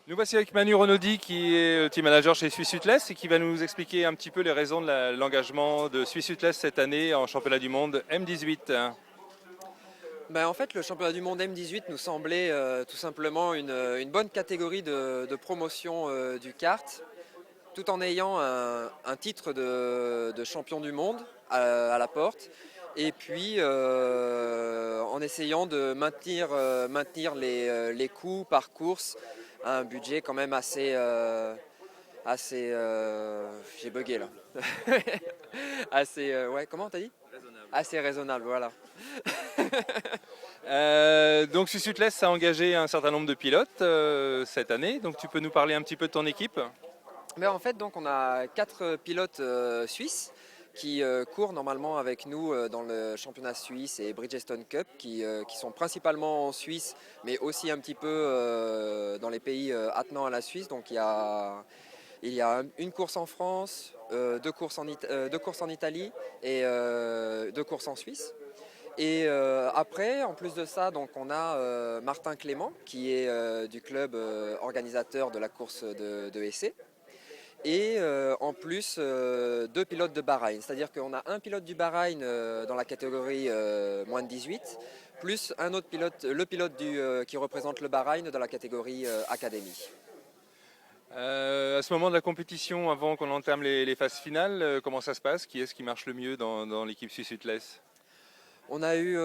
Nous voici avec Manu Renaudi qui est team manager chez Swiss Utless et qui va nous expliquer un petit peu les raisons de l'engagement de Swiss Utless cette année en championnat du monde M18. En fait, le championnat du monde M18 nous semblait tout simplement une bonne catégorie de promotion du kart, tout en ayant un titre de champion du monde à la porte, et puis en essayant de maintenir les coûts par course à un budget quand même j'ai bugué là. Assez, ouais, comment t'as dit? Assez raisonnable, voilà. Donc Swiss Utless a engagé un certain nombre de pilotes cette année, donc tu peux nous parler un petit peu de ton équipe? En fait, donc, on a 4 pilotes suisses qui courent normalement avec nous dans le championnat suisse et Bridgestone Cup, qui sont principalement en Suisse, mais aussi un petit peu dans les pays attenants à la Suisse. Donc il y a une course en France, deux courses en Italie et 2 courses en Suisse. Et après, en plus de ça, donc on a Martin Clément, qui est du club organisateur de la course de Essai. Et en plus, 2 pilotes de Bahreïn. C'est-à-dire qu'on a un pilote du Bahreïn dans la catégorie moins de 18, plus un autre pilote, le pilote qui représente le Bahreïn dans la catégorie Académie. À ce moment de la compétition, avant qu'on entame les phases finales, comment ça se passe? Qui est-ce qui marche le mieux dans l'équipe Swiss Utless? On a eu,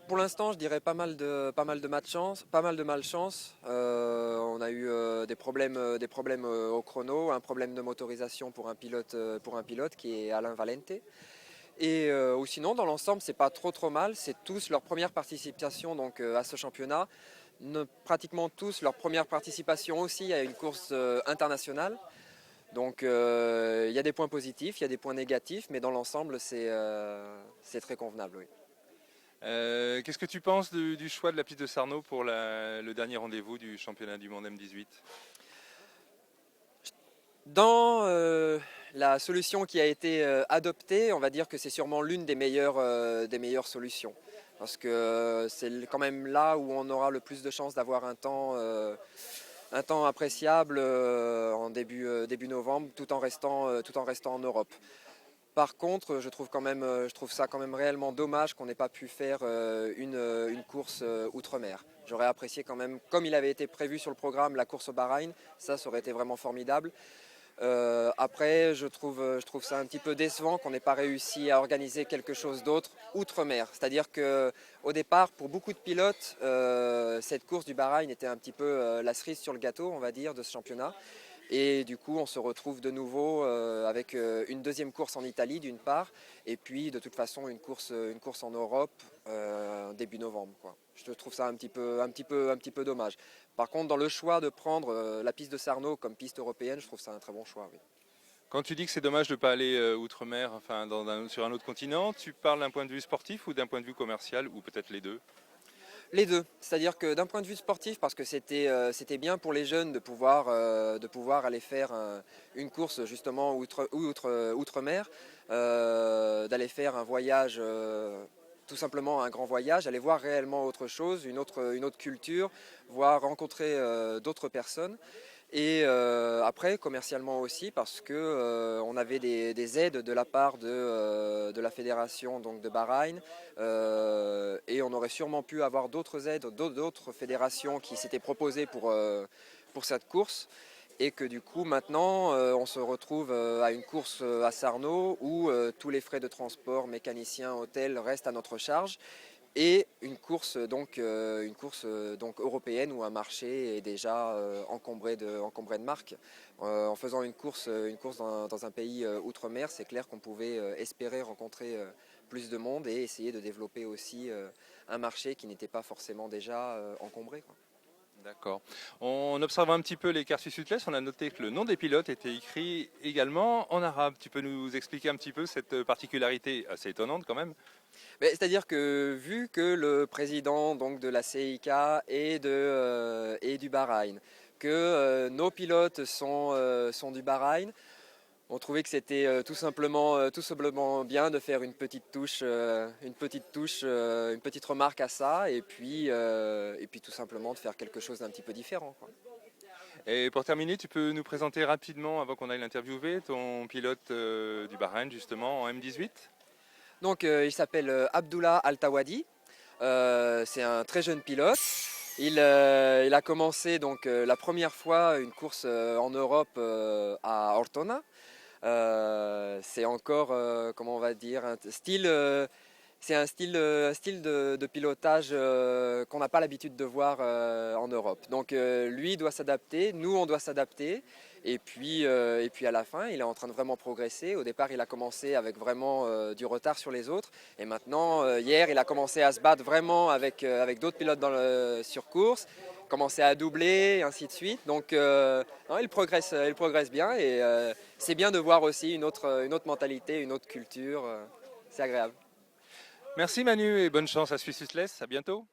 pour l'instant, je dirais pas mal de malchance, pas mal de malchance. On a eu des problèmes au chrono, un problème de motorisation pour un pilote qui est Alain Valente. Et ou sinon, dans l'ensemble, c'est pas trop mal. C'est tous leur première participation donc à ce championnat, pratiquement tous leur première participation aussi à une course internationale. Donc il y a des points positifs, il y a des points négatifs, mais dans l'ensemble, c'est très convenable, oui. Qu'est-ce que tu penses du choix de la piste de Sarno pour le dernier rendez-vous du championnat du monde M18? Dans la solution qui a été adoptée, on va dire que c'est sûrement l'une des meilleures solutions. Parce que c'est quand même là où on aura le plus de chances d'avoir un temps appréciable début novembre, tout en restant en Europe. Par contre, je trouve ça quand même réellement dommage qu'on n'ait pas pu faire une course outre-mer. J'aurais apprécié quand même, comme il avait été prévu sur le programme, la course au Bahreïn, ça aurait été vraiment formidable. Après, je trouve ça un petit peu décevant qu'on n'ait pas réussi à organiser quelque chose d'autre outre-mer. C'est-à-dire qu'au départ, pour beaucoup de pilotes, cette course du Bahreïn était un petit peu la cerise sur le gâteau, on va dire, de ce championnat. Et du coup, on se retrouve de nouveau avec une deuxième course en Italie d'une part, et puis de toute façon une course en Europe début novembre, quoi. Je trouve ça un petit peu dommage. Par contre, dans le choix de prendre la piste de Sarno comme piste européenne, je trouve ça un très bon choix, oui. Quand tu dis que c'est dommage de ne pas aller outre-mer, enfin sur un autre continent, tu parles d'un point de vue sportif ou d'un point de vue commercial, ou peut-être les deux? Les deux, c'est-à-dire que d'un point de vue sportif, parce que c'était bien pour les jeunes de pouvoir aller faire une course justement outre-mer, d'aller faire un voyage, tout simplement un grand voyage, aller voir réellement autre chose, une autre culture, voir rencontrer d'autres personnes. Et après, commercialement aussi, parce que on avait des aides de la part de la fédération donc de Bahreïn, et on aurait sûrement pu avoir d'autres aides, d'autres fédérations qui s'étaient proposées pour cette course. Et que du coup, maintenant, on se retrouve à une course à Sarno où tous les frais de transport, mécaniciens, hôtel restent à notre charge. Et une course donc européenne où un marché est déjà encombré de marques. En faisant une course dans un pays outre-mer, c'est clair qu'on pouvait espérer rencontrer plus de monde et essayer de développer aussi un marché qui n'était pas forcément déjà encombré, quoi. D'accord. On observe un petit peu les cartes Suisse-Utless. On a noté que le nom des pilotes était écrit également en arabe. Tu peux nous expliquer un petit peu cette particularité assez étonnante quand même? C'est-à-dire que vu que le président donc, de la CIK et du Bahreïn, que nos pilotes sont du Bahreïn, on trouvait que c'était tout simplement bien de faire une petite remarque à ça, et puis tout simplement de faire quelque chose d'un petit peu différent, quoi. Et pour terminer, tu peux nous présenter rapidement, avant qu'on aille l'interviewer, ton pilote du Bahreïn justement en M18? Donc il s'appelle Abdullah Al-Tawadi. C'est un très jeune pilote. Il a commencé donc la première fois une course en Europe à Ortona. C'est encore, comment on va dire, c'est un style de pilotage qu'on n'a pas l'habitude de voir en Europe. Donc lui doit s'adapter, nous on doit s'adapter. Et puis à la fin, il est en train de vraiment progresser. Au départ, il a commencé avec vraiment du retard sur les autres. Et maintenant, hier, il a commencé à se battre vraiment avec d'autres pilotes sur course, commencé à doubler, et ainsi de suite. Donc non, il progresse bien. Et c'est bien de voir aussi une autre mentalité, une autre culture. C'est agréable. Merci Manu et bonne chance à Swiss Useless, à bientôt.